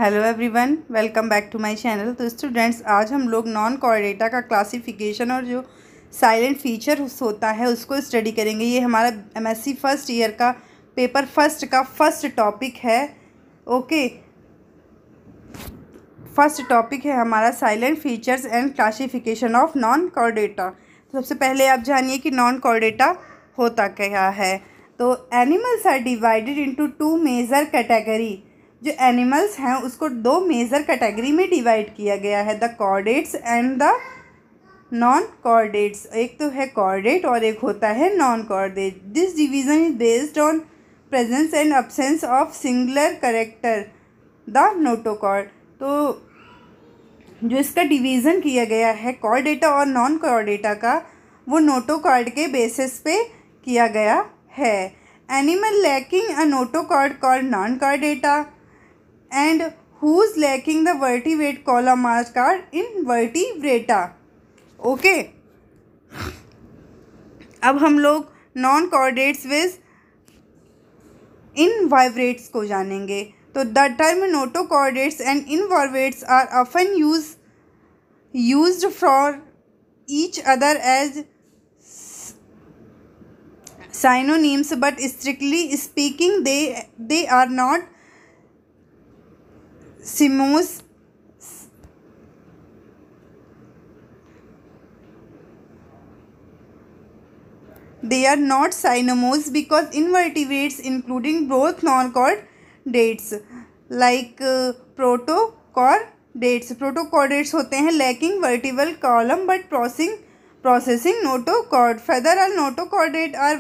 Hello everyone, welcome back to my channel. तो students, आज हम लोग नॉन कोऑर्डिनेटा का क्लासिफिकेशन और जो साइलेंट फीचर होता है उसको स्टडी करेंगे। ये हमारा एमएससी फर्स्ट ईयर का पेपर फर्स्ट का फर्स्ट टॉपिक है। ओके, फर्स्ट टॉपिक है हमारा silent features and classification of non कोऑर्डिनेटा। तो सबसे पहले आप जानिए कि नॉन कोऑर्डिनेटा होता क्या है। तो animals are divided into two major category. जो एनिमल्स हैं उसको दो मेजर कैटेगरी में डिवाइड किया गया है, the chordates and the non chordates. एक तो है कॉर्डेट और एक होता है non chordate. This division is based on presence and absence of singular character the notochord. तो जो इसका डिवीज़न किया गया है कॉर्डेटा और नॉन कॉर्डेटा का, वो नोटोकॉर्ड के बेसिस पे किया गया है। Animal lacking a notochord called non Chordata and whose lacking the vertebrate column are called invertebrata। Okay, अब हम लोग नॉन कॉर्डेट्स विद इनवर्टेब्रेट्स को जानेंगे। तो the term notochordates and invertebrates are often used for each other as synonyms, but strictly speaking they are not synonyms. They are not synonyms because invertebrates including both non-chordates like protochordates होते हैं lacking vertebral column but processing notochord. Further, all notochordate are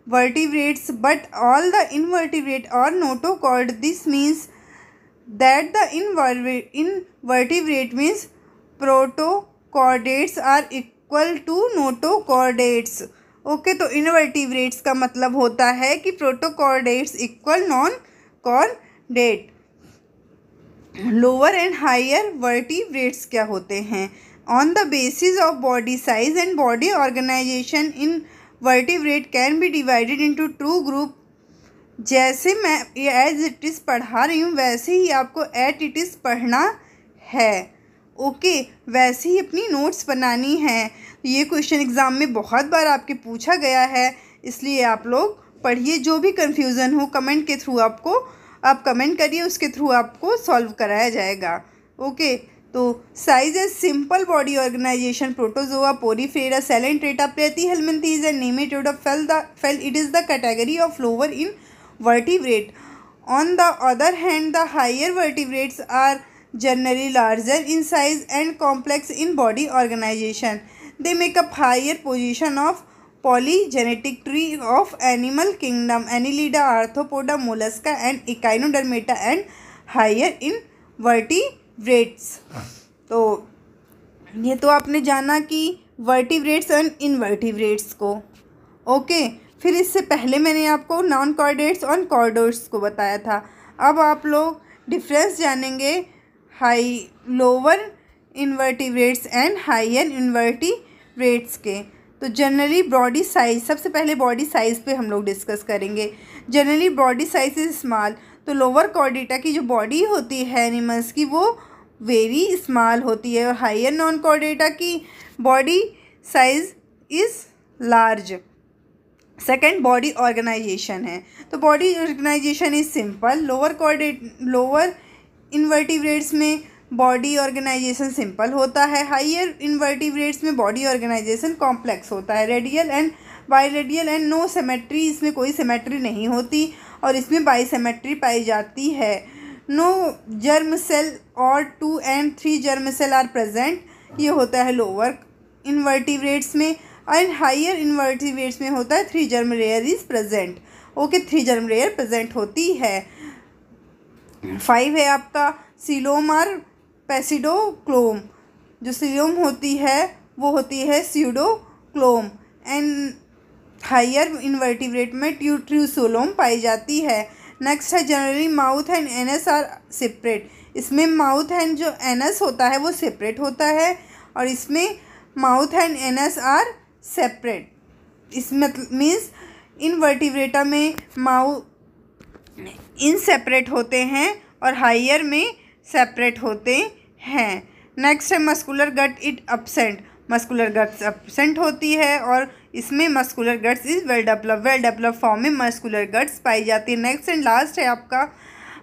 vertebrates but all the invertebrate are notochord. This means that the invertebrate means protochordates are equal to notochordates। Okay, तो invertebrates का मतलब होता है कि protochordates equal non chordate. Lower and higher vertebrates क्या होते हैं? On the basis of body size and body organisation in vertebrate can be divided into two group. जैसे मैं एज इट इज़ पढ़ा रही हूँ वैसे ही आपको एट इट इज़ पढ़ना है। ओके, वैसे ही अपनी नोट्स बनानी है। ये क्वेश्चन एग्ज़ाम में बहुत बार आपके पूछा गया है, इसलिए आप लोग पढ़िए। जो भी कन्फ्यूज़न हो कमेंट के थ्रू आप कमेंट करिए, उसके थ्रू आपको सॉल्व कराया जाएगा। ओके, तो size is simple body organisation protozoa porifera coelenterata platyhelminthes and nematoda fail it is the category of lower in vertebrate. On the other hand, the higher vertebrates are generally larger in size and complex in body organization. They make up higher position of polygenetic tree of animal kingdom, Annelida, Arthropoda, Mollusca and Echinodermata and higher in vertebrates. तो ये तो आपने जाना कि vertebrates और invertebrates को। Okay, फिर इससे पहले मैंने आपको नॉन कॉर्डेट्स और कॉर्डेट्स को बताया था। अब आप लोग डिफरेंस जानेंगे lower invertebrates and higher invertebrates के। तो जनरली बॉडी साइज, सबसे पहले बॉडी साइज़ पे हम लोग डिस्कस करेंगे। Generally body size is small. तो लोअर कॉर्डेटा की जो बॉडी होती है एनिमल्स की वो वेरी स्मॉल होती है, और हायर नॉन कॉर्डेटा की body size is large. Second, body organisation है। तो body organisation is simple. Lower invertebrates में बॉडी ऑर्गेनाइजेशन सिंपल होता है, हायर इनवर्टिब्रेट्स में बॉडी ऑर्गेनाइजेशन कॉम्प्लेक्स होता है। Radial and biradial and no symmetry, इसमें कोई सिमेट्री नहीं होती और इसमें बाईसिमेट्री पाई जाती है। नो जर्म सेल और 2 and 3 germ cell are present, ये होता है लोअर इनवर्टिब्रेट्स में। एंड हायर इनवर्टिब्रेट्स में होता है 3 germ layer is present. Okay, 3 germ layer present होती है। 5 है आपका सीलोम और पेसिडोक्लोम। जो सीलोम होती है वो होती है स्यूडोक्लोम। एंड हायर इनवर्टिब्रेट में ट्यूसोलोम पाई जाती है। नेक्स्ट है generally mouth and anus are separate. इसमें माउथ एंड जो एनस होता है वो सेपरेट होता है और इसमें mouth and anus are separate. इसमें मीन्स इनवर्टिब्रेटा में माउथ इनसेपरेट होते हैं और हायर में सेपरेट होते हैं। नेक्स्ट है muscular got it absent. Muscular guts absent होती है और इसमें muscular guts is well develop form में मस्कुलर गट्स पाई जाती है। नेक्स्ट एंड लास्ट है आपका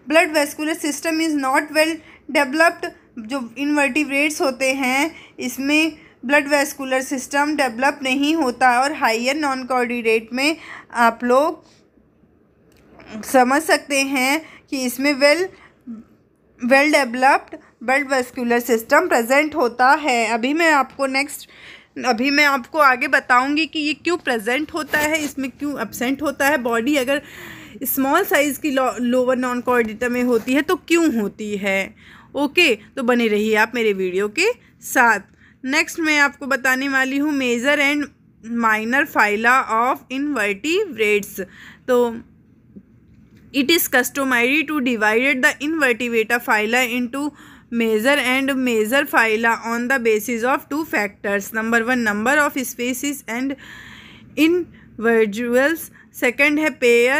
blood vascular system is not well developed. जो इनवर्टिब्रेट्स होते हैं इसमें ब्लड वेस्कुलर सिस्टम डेवलप नहीं होता और हायर नॉन कोऑर्डिनेट में आप लोग समझ सकते हैं कि इसमें well developed blood vascular system present होता है। अभी मैं आपको आगे बताऊंगी कि ये क्यों प्रेजेंट होता है, इसमें क्यों एब्सेंट होता है। बॉडी अगर स्मॉल साइज़ की लोअर नॉन कोऑर्डिनेटर में होती है तो क्यों होती है। ओके, तो बने रहिए आप मेरे वीडियो के साथ। नेक्स्ट मैं आपको बताने वाली हूँ major and minor phyla of invertebrates. तो it is customary to divide the invertebrata phyla into major and major phyla on the basis of two factors. Number one, number of species and individuals. Second है pair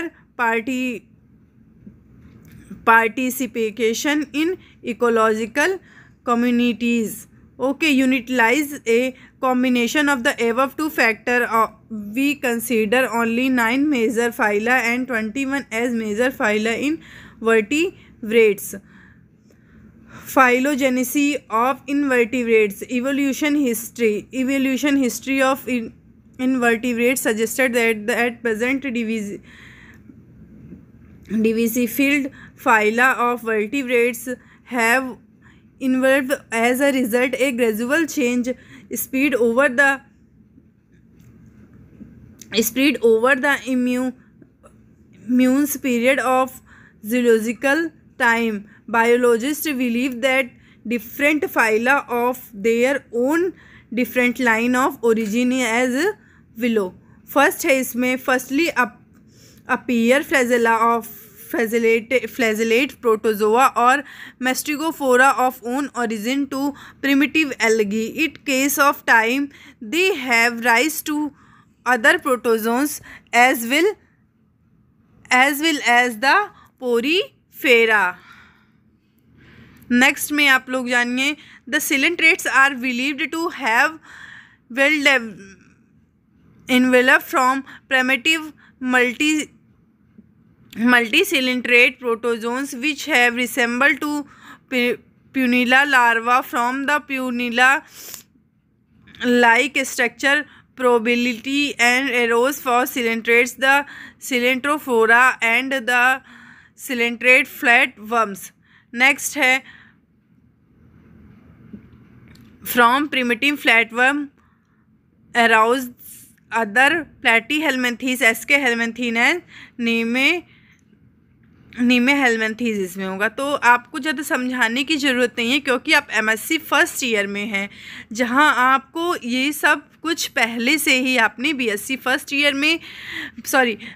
participation in ecological communities. Okay, utilize a combination of the above two factors. We consider only 9 major phyla and 21 as major phyla in vertebrates. Phylogenesis of invertebrates. Evolution history of invertebrates suggested that at present diversified phyla of vertebrates have evolved as a result a gradual change spread over the immune period of zoological time. Biologists believe that different phyla of their own different line of origin as below. First है इसमें firstly appear flagella of flagellate protozoa और mastigophora of own origin to primitive algae. In case of time they have rise to other protozoans as well as the porifera. Next में आप लोग जानिए the coelentrates are believed to have well enveloped from primitive multi-coelenterate protozoans which have resembled to punilla larva from the punilla like structure probability and arose for coelentrates, the coelentrophora and the coelenterate flatworms. Next है from primitive flatworm arouse other platyhelminthes, SK helminthine and nemathelminthes इसमें होगा। तो आपको ज़्यादा समझाने की ज़रूरत नहीं है क्योंकि आप MSc फर्स्ट ईयर में हैं, जहां आपको ये सब कुछ पहले से ही आपने BSc फर्स्ट ईयर में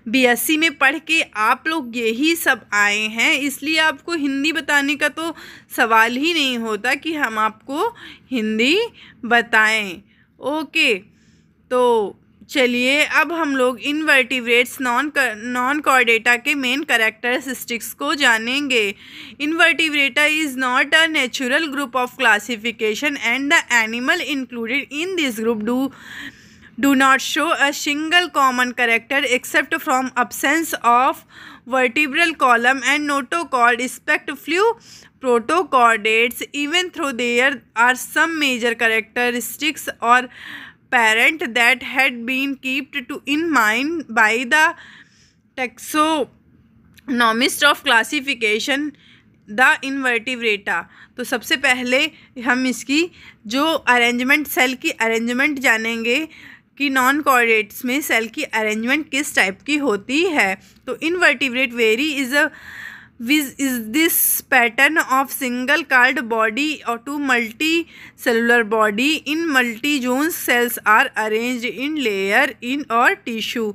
BSc में पढ़ के आप लोग यही सब आए हैं, इसलिए आपको हिंदी बताने का तो सवाल ही नहीं होता कि हम आपको हिंदी बताएं। ओके, तो चलिए अब हम लोग इनवर्टिब्रेट्स नॉन कॉर्डेटा के मेन कैरेक्टरिस्टिक्स को जानेंगे। Invertebrata is not a natural group of classification and the animal included in this group do not show a single common character except from absence of vertebral column and notochord except few protochordates, even though there are some major characteristics or parent that had been kept in mind by the taxonomist of classification the invertebrata. तो सबसे पहले हम इसकी जो arrangement cell की arrangement जानेंगे कि non chordates में सेल की अरेंजमेंट किस टाइप की होती है। तो invertebrate very is this pattern of single card body और to multi cellular body in multi zones cells are arranged in layer in और टिश्यू।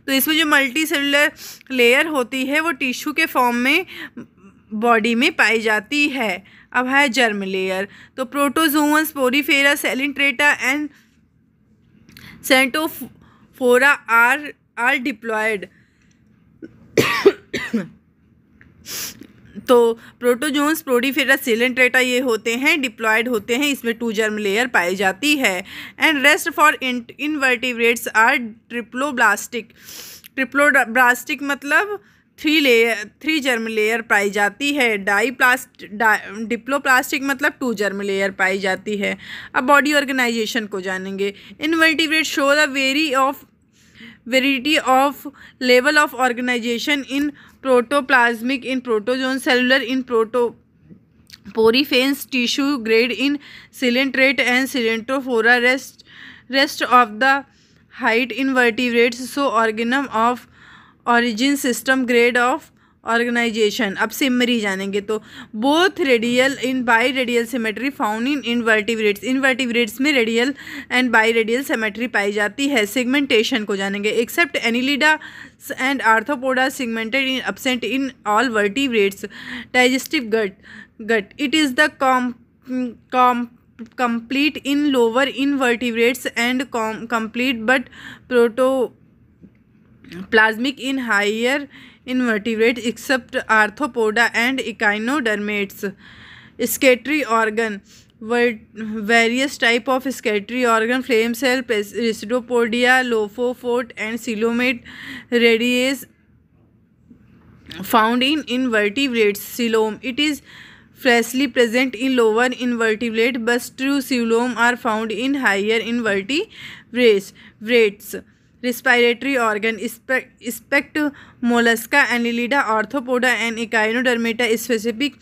तो इसमें जो मल्टी सेलुलर लेयर होती है वो टिश्यू के फॉर्म में बॉडी में पाई जाती है। अब है जर्म लेयर। तो प्रोटोजोअन्स, पोरीफेरा, सेलिंट्रेटा एंड सेंटोफोरा आर डिप्लॉयड तो प्रोटोजोन्स, प्रोडीफेरा, सिलेंट्रेटा ये होते हैं, डिप्लॉयड होते हैं, इसमें 2 जर्म लेयर पाई जाती है। And rest for invertebrates are triploblastic. Triploblastic मतलब 3 जर्म लेयर पाई जाती है। डिप्लोप्लास्टिक मतलब 2 जर्म लेयर पाई जाती है। अब बॉडी ऑर्गेनाइजेशन को जानेंगे। Invertebrate show the variety of level of organization in protoplasmic, in protozoan, cellular, in poriferous tissue grade, in coelenterate and coelentophora. Rest of the height invertebrates so organum of origin, system, grade of organisation. अब symmetry जानेंगे। तो both radial in bi radial symmetry found in invertebrates. Invertebrates में radial and bi radial symmetry पाई जाती है। Segmentation को जानेंगे। Except annelida and arthropoda segmented in absent in all vertebrates. Digestive gut it is the complete in lower invertebrates and complete but protoplasmic in higher invertebrates except arthropoda and echinodermates. Excretory organ, various type of excretory organ, flame cell, residopodia, lophophore and coelomate radius found in invertebrates. Coelom, it is freshly present in lower invertebrate but true coelom are found in higher invertebrates. Respiratory organ, expect mollusca, annelida, arthropoda and echinodermata. Specific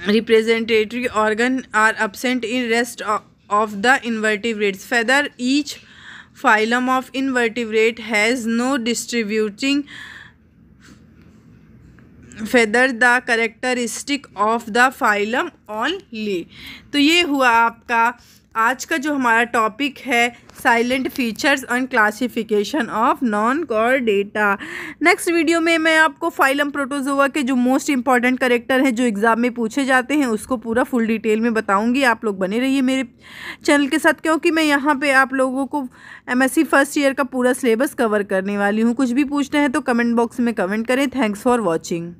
representatory organ are absent in rest of the invertebrates. Feather, each phylum of invertebrate has no distributing feather, the characteristic of the phylum only. तो ये हुआ आपका आज का जो हमारा topic है silent features and classification of non Chordata. Next video में मैं आपको फाइलम प्रोटोजोआ के जो मोस्ट इंपॉर्टेंट कैरेक्टर हैं जो एग्जाम में पूछे जाते हैं उसको पूरा फुल डिटेल में बताऊंगी। आप लोग बने रहिए मेरे चैनल के साथ, क्योंकि मैं यहाँ पे आप लोगों को MSc फर्स्ट ईयर का पूरा सिलेबस कवर करने वाली हूँ। कुछ भी पूछना है तो कमेंट बॉक्स में कमेंट करें। Thanks for watching.